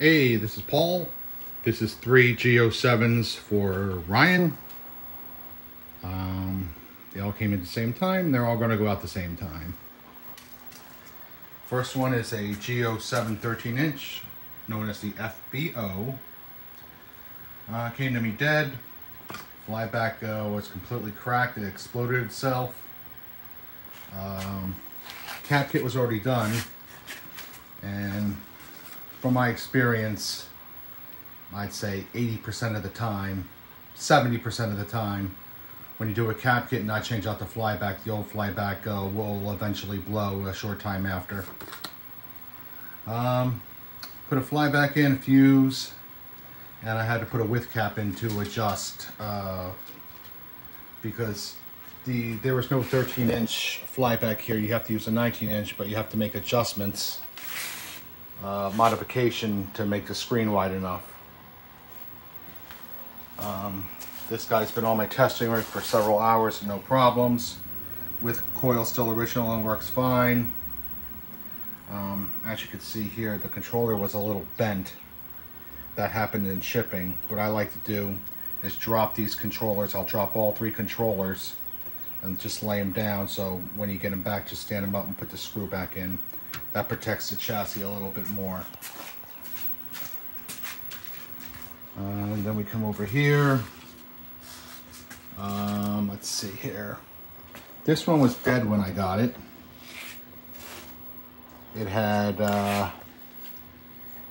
Hey, this is Paul. This is 3 g07's for Ryan. They all came at the same time. They're all going to go out the same time. First one is a G07 13-inch, known as the FBO. Came to me dead. Flyback was completely cracked. It exploded itself. Cap kit was already done. And from my experience, I'd say 80% of the time, 70% of the time, when you do a cap kit and not change out the flyback, the old flyback will eventually blow a short time after. Put a flyback in, fuse, and I had to put a width cap in to adjust because there was no 13-inch flyback here. You have to use a 19-inch, but you have to make adjustments, modification to make the screen wide enough. This guy's been on my testing rig for several hours, no problems. With coil still original and works fine. As you can see here, the controller was a little bent. That happened in shipping. What I like to do is drop these controllers. I'll drop all 3 controllers and just lay them down, so when you get them back, just stand them up and put the screw back in. That protects the chassis a little bit more. And then we come over here. Let's see here. This one was dead when I got it. It had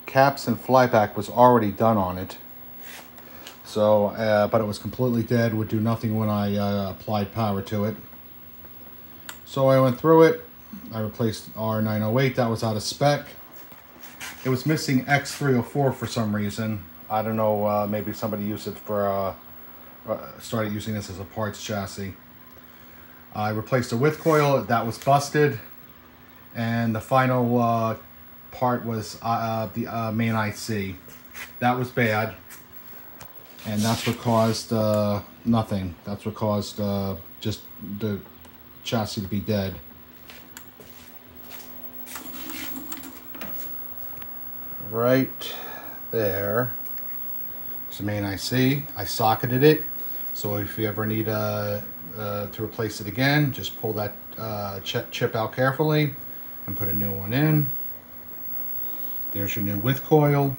caps and flyback was already done on it. So, but it was completely dead, would do nothing when I applied power to it. So I went through it. I replaced R908, that was out of spec. It was missing X304 for some reason. I don't know, maybe somebody used it for, started using this as a parts chassis. I replaced the width coil, that was busted. And the final part was the main IC. That was bad. And that's what caused nothing. That's what caused just the chassis to be dead. Right there. It's the main IC. I socketed it, so if you ever need to replace it again, just pull that chip out carefully and put a new one in. There's your new width coil.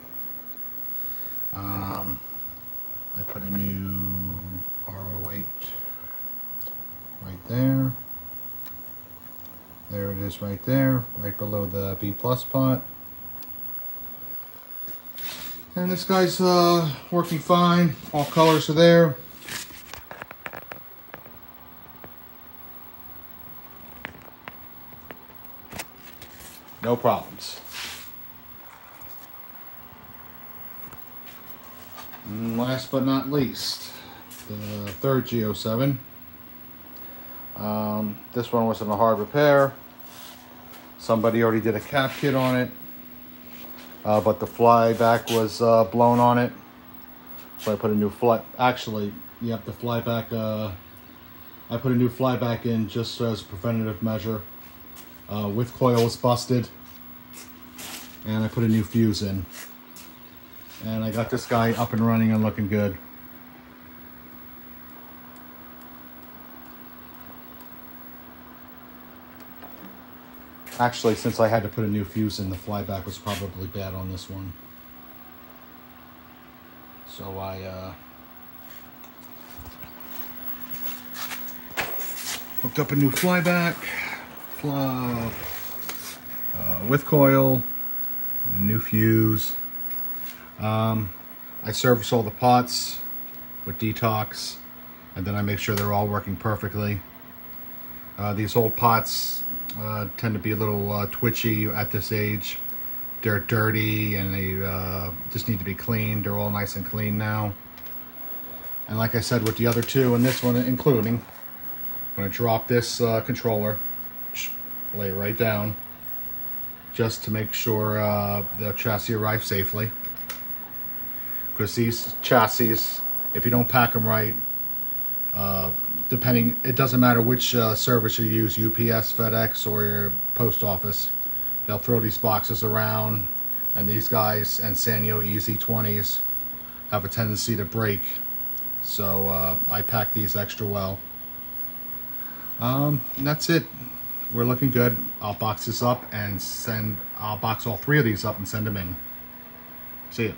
I put a new R08 right there. There it is right there, right below the B+ pot. And this guy's working fine. All colors are there. No problems. And last but not least, the third G07. This one was in a hard repair. Somebody already did a cap kit on it. But the flyback was blown on it, so I put a new actually, you have to flyback. I put a new flyback in just as a preventative measure. Width coil was busted, and I put a new fuse in, and I got this guy up and running and looking good. Actually, since I had to put a new fuse in, the flyback was probably bad on this one. So I hooked up a new flyback, width coil, new fuse. I service all the pots with detox, and then I make sure they're all working perfectly. These old pots tend to be a little twitchy at this age. They're dirty and they just need to be cleaned. They're all nice and clean now. And like I said with the other two and this one including, I'm going to drop this controller, lay it right down, just to make sure the chassis arrives safely. Because these chassis, if you don't pack them right, depending, it doesn't matter which service you use, UPS, FedEx, or your post office, they'll throw these boxes around And these guys and Sanyo EZ20s have a tendency to break. So I packed these extra well. And that's it. We're looking good. I'll box this up and I'll box all 3 of these up and send them in. See ya.